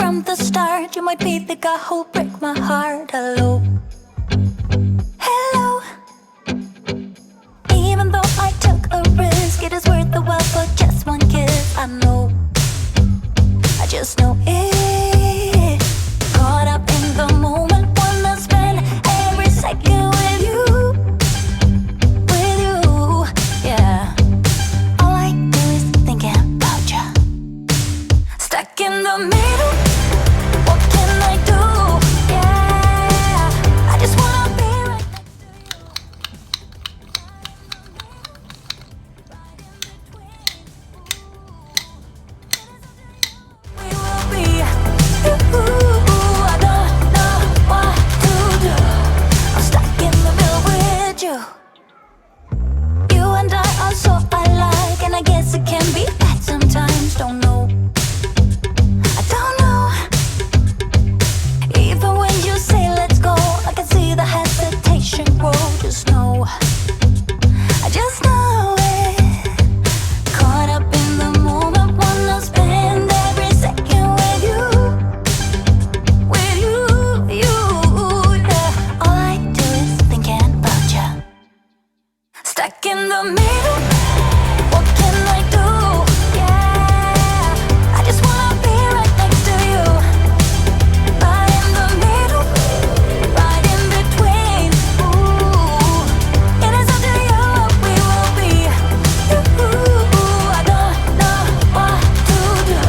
from the start. You might be the guy who'll break my heart. Hello, hello. Even though I took a risk, it is worth the while for just one kiss. I know, I just know it. Caught up in the moment, wanna spend every second with you, yeah. All I do is thinking about you. Stuck in the middle, what can I do? Yeah, I just wanna be right next to you. We will be. I don't know what to do. I'm stuck in the middle with you. You and I are so alike, and I guess it can be bad sometimes. Don't know, I don't know. Even when you say let's go, I can see the hesitation grow. Just know, I just know it. Caught up in the moment, wanna spend every second with you, yeah. All I do is thinking about you. Stuck in the middle, what can I do? Yeah, I just wanna be right next to you. Right in the middle, right in between. Ooh, it is up to you, we will be. I don't know what to do.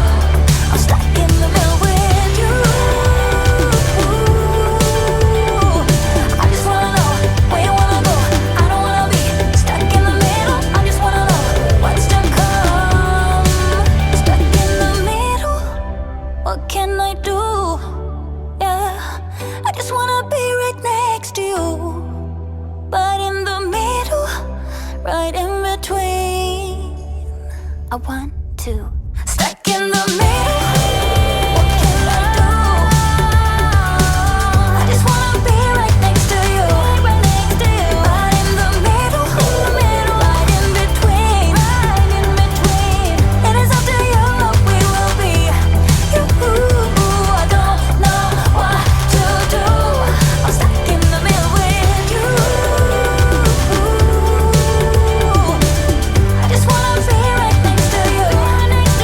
I'm stuck in the middle with you. I just wanna know where you wanna go. I don't wanna be stuck in the middle. I just wanna know what's to come. Stuck in the middle, what can I do? Yeah, I just wanna be right next to you, but in the middle, right in between. I want to. Stuck in the middle, what can I do? I just wanna be right next to you, right next to you. Right in the middle, right in between, right in between. It is up to you, we will be. I don't know what to do. I'm stuck in the middle with you. I just wanna be right next to you, right next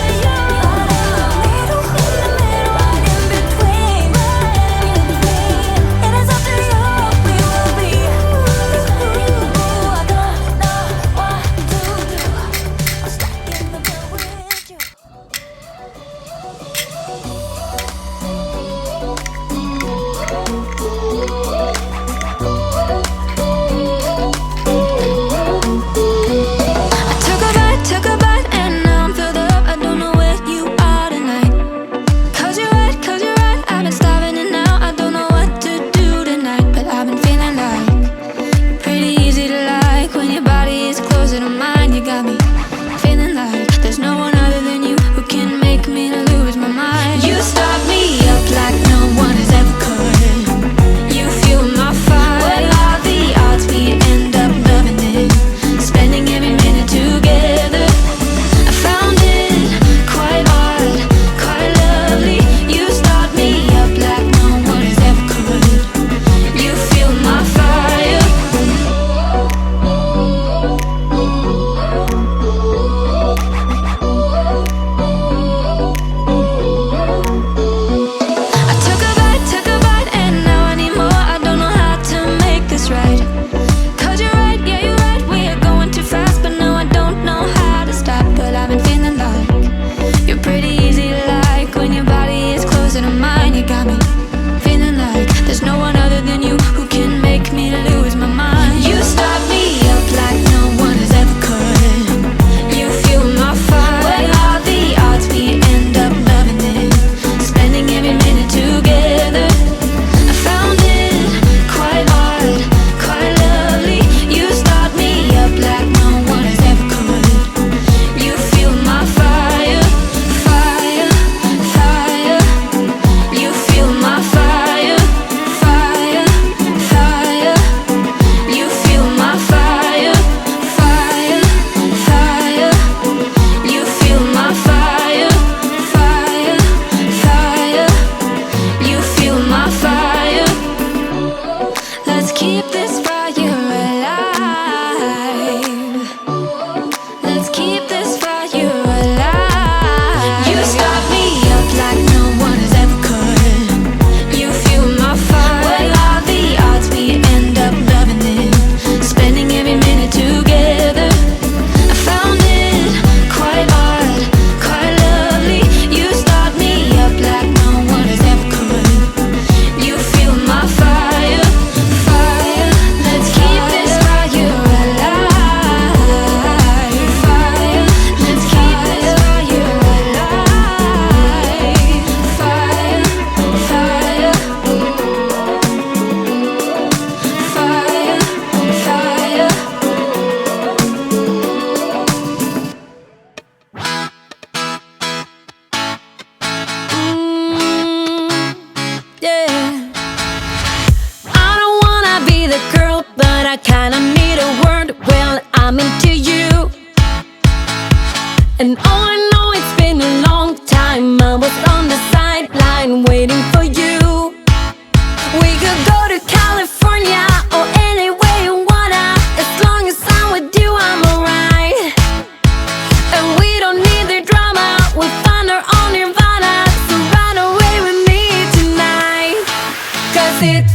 time I was on the sideline waiting for you. We could go to California or anywhere you wanna. As long as I'm with you, I'm alright. And we don't need the drama, we'll find our own nirvana. So run away with me tonight, 'cause it's